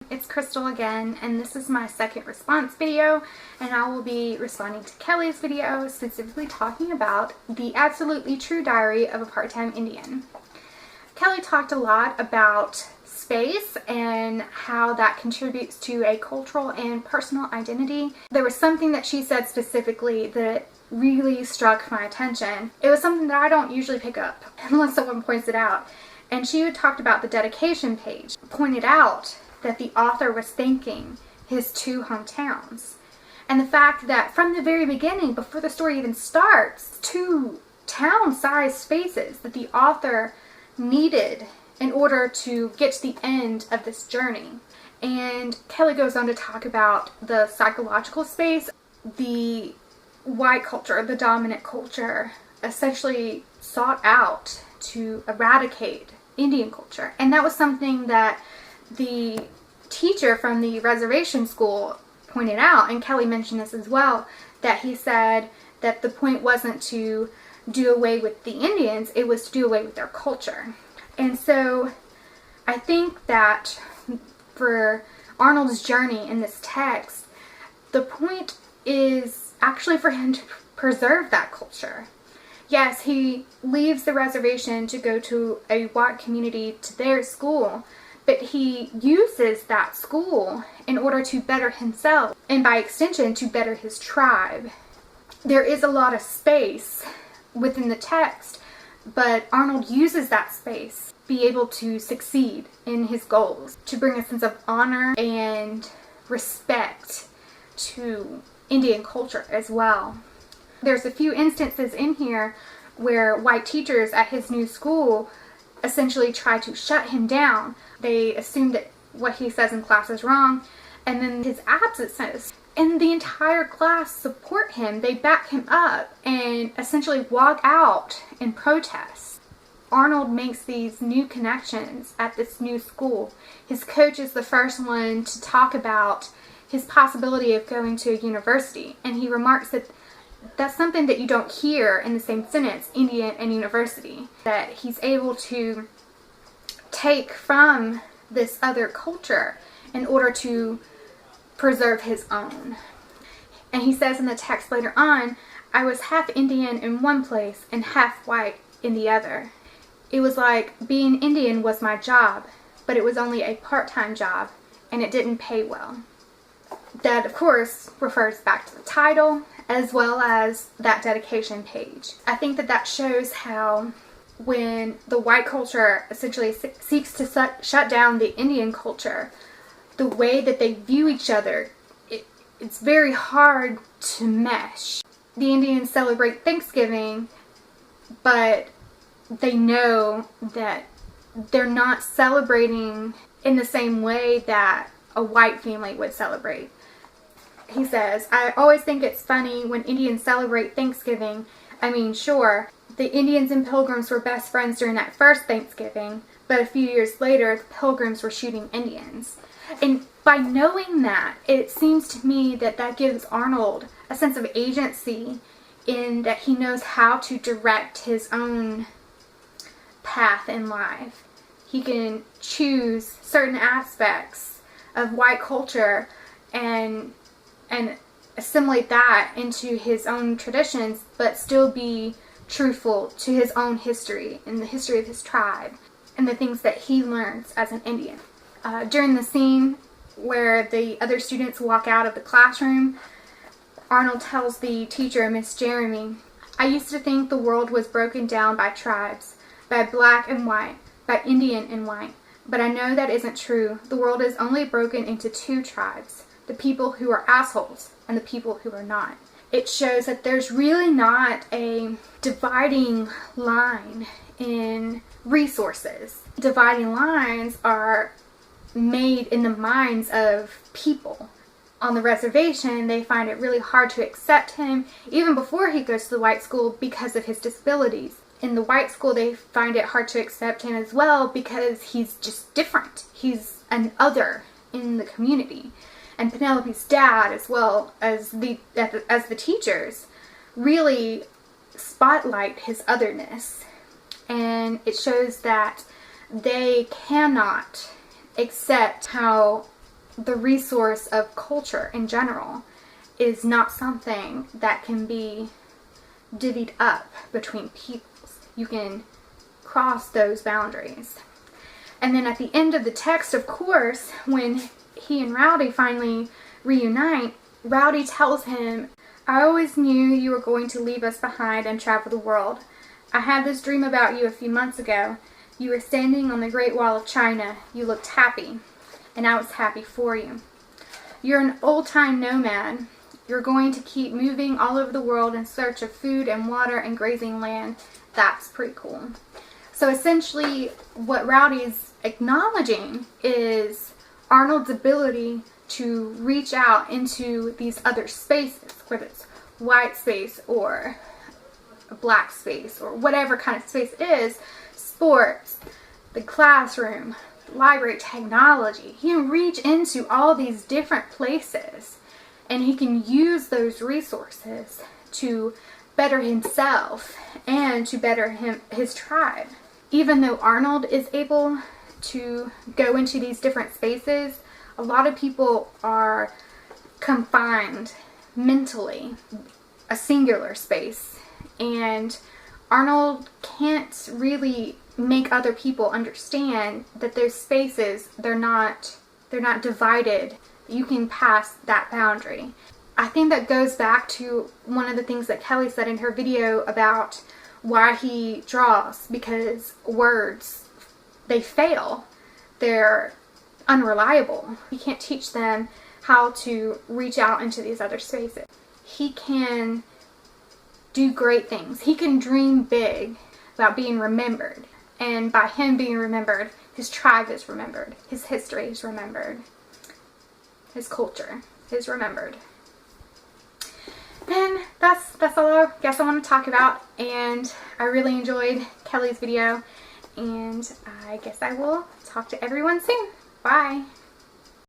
It's Crystal again, and this is my second response video, and I will be responding to Kelly's video, specifically talking about the absolutely true diary of a part-time Indian. Kelly talked a lot about space and how that contributes to a cultural and personal identity. There was something that she said specifically that really struck my attention. It was something that I don't usually pick up unless someone points it out. And she had talked about the dedication page, pointed out that the author was thanking his two hometowns. And the fact that from the very beginning, before the story even starts, two town-sized spaces that the author needed in order to get to the end of this journey. And Kelly goes on to talk about the psychological space. The white culture, the dominant culture, essentially sought out to eradicate Indian culture. And that was something that the teacher from the reservation school pointed out, and Kelly mentioned this as well, that he said that the point wasn't to do away with the Indians, it was to do away with their culture. And so I think that for Arnold's journey in this text, the point is actually for him to preserve that culture. Yes, he leaves the reservation to go to a white community, to their school, but he uses that school in order to better himself, and by extension to better his tribe. There is a lot of space within the text, but Arnold uses that space to be able to succeed in his goals, to bring a sense of honor and respect to Indian culture as well. There's a few instances in here where white teachers at his new school essentially try to shut him down. They assume that what he says in class is wrong, and then his absences. And the entire class support him. They back him up and essentially walk out in protest. Arnold makes these new connections at this new school. His coach is the first one to talk about his possibility of going to a university, and he remarks that that's something that you don't hear in the same sentence, Indian and university, that he's able to take from this other culture in order to preserve his own. And he says in the text later on, I was half Indian in one place and half white in the other. It was like being Indian was my job, but it was only a part-time job and it didn't pay well. That, of course, refers back to the title as well as that dedication page. I think that that shows how when the white culture essentially seeks to shut down the Indian culture, the way that they view each other, it's very hard to mesh. The Indians celebrate Thanksgiving, but they know that they're not celebrating in the same way that a white family would celebrate. He says, I always think it's funny when Indians celebrate Thanksgiving. I mean, sure, the Indians and Pilgrims were best friends during that first Thanksgiving, but a few years later, the Pilgrims were shooting Indians. And by knowing that, it seems to me that that gives Arnold a sense of agency in that he knows how to direct his own path in life. He can choose certain aspects of white culture and assimilate that into his own traditions, but still be truthful to his own history and the history of his tribe and the things that he learns as an Indian. During the scene where the other students walk out of the classroom, Arnold tells the teacher, Miss Jeremy, I used to think the world was broken down by tribes, by black and white, by Indian and white, but I know that isn't true. The world is only broken into two tribes, the people who are assholes and the people who are not. It shows that there's really not a dividing line in resources. Dividing lines are made in the minds of people. On the reservation, they find it really hard to accept him even before he goes to the white school because of his disabilities. In the white school, they find it hard to accept him as well because he's just different. He's an other in the community. And Penelope's dad, as well as the teachers, really spotlight his otherness. And it shows that they cannot accept how the resource of culture in general is not something that can be divvied up between peoples. You can cross those boundaries. And then at the end of the text, of course, when he and Rowdy finally reunite, Rowdy tells him, "I always knew you were going to leave us behind and travel the world. I had this dream about you a few months ago. You were standing on the Great Wall of China. You looked happy, and I was happy for you. You're an old-time nomad. You're going to keep moving all over the world in search of food and water and grazing land. That's pretty cool." So essentially, what Rowdy's acknowledging is Arnold's ability to reach out into these other spaces, whether it's white space or a black space or whatever kind of space it is, sports, the classroom, library, technology. He can reach into all these different places, and he can use those resources to better himself and to better his tribe. Even though Arnold is able to go into these different spaces, a lot of people are confined mentally, a singular space, and Arnold can't really make other people understand that those spaces, they're not divided. You can pass that boundary. I think that goes back to one of the things that Kelly said in her video about why he draws, because words, they fail. They're unreliable. You can't teach them how to reach out into these other spaces. He can do great things. He can dream big about being remembered. And by him being remembered, his tribe is remembered. His history is remembered. His culture is remembered. And that's all I guess I want to talk about. And I really enjoyed Kelly's video. And I guess I will talk to everyone soon. Bye.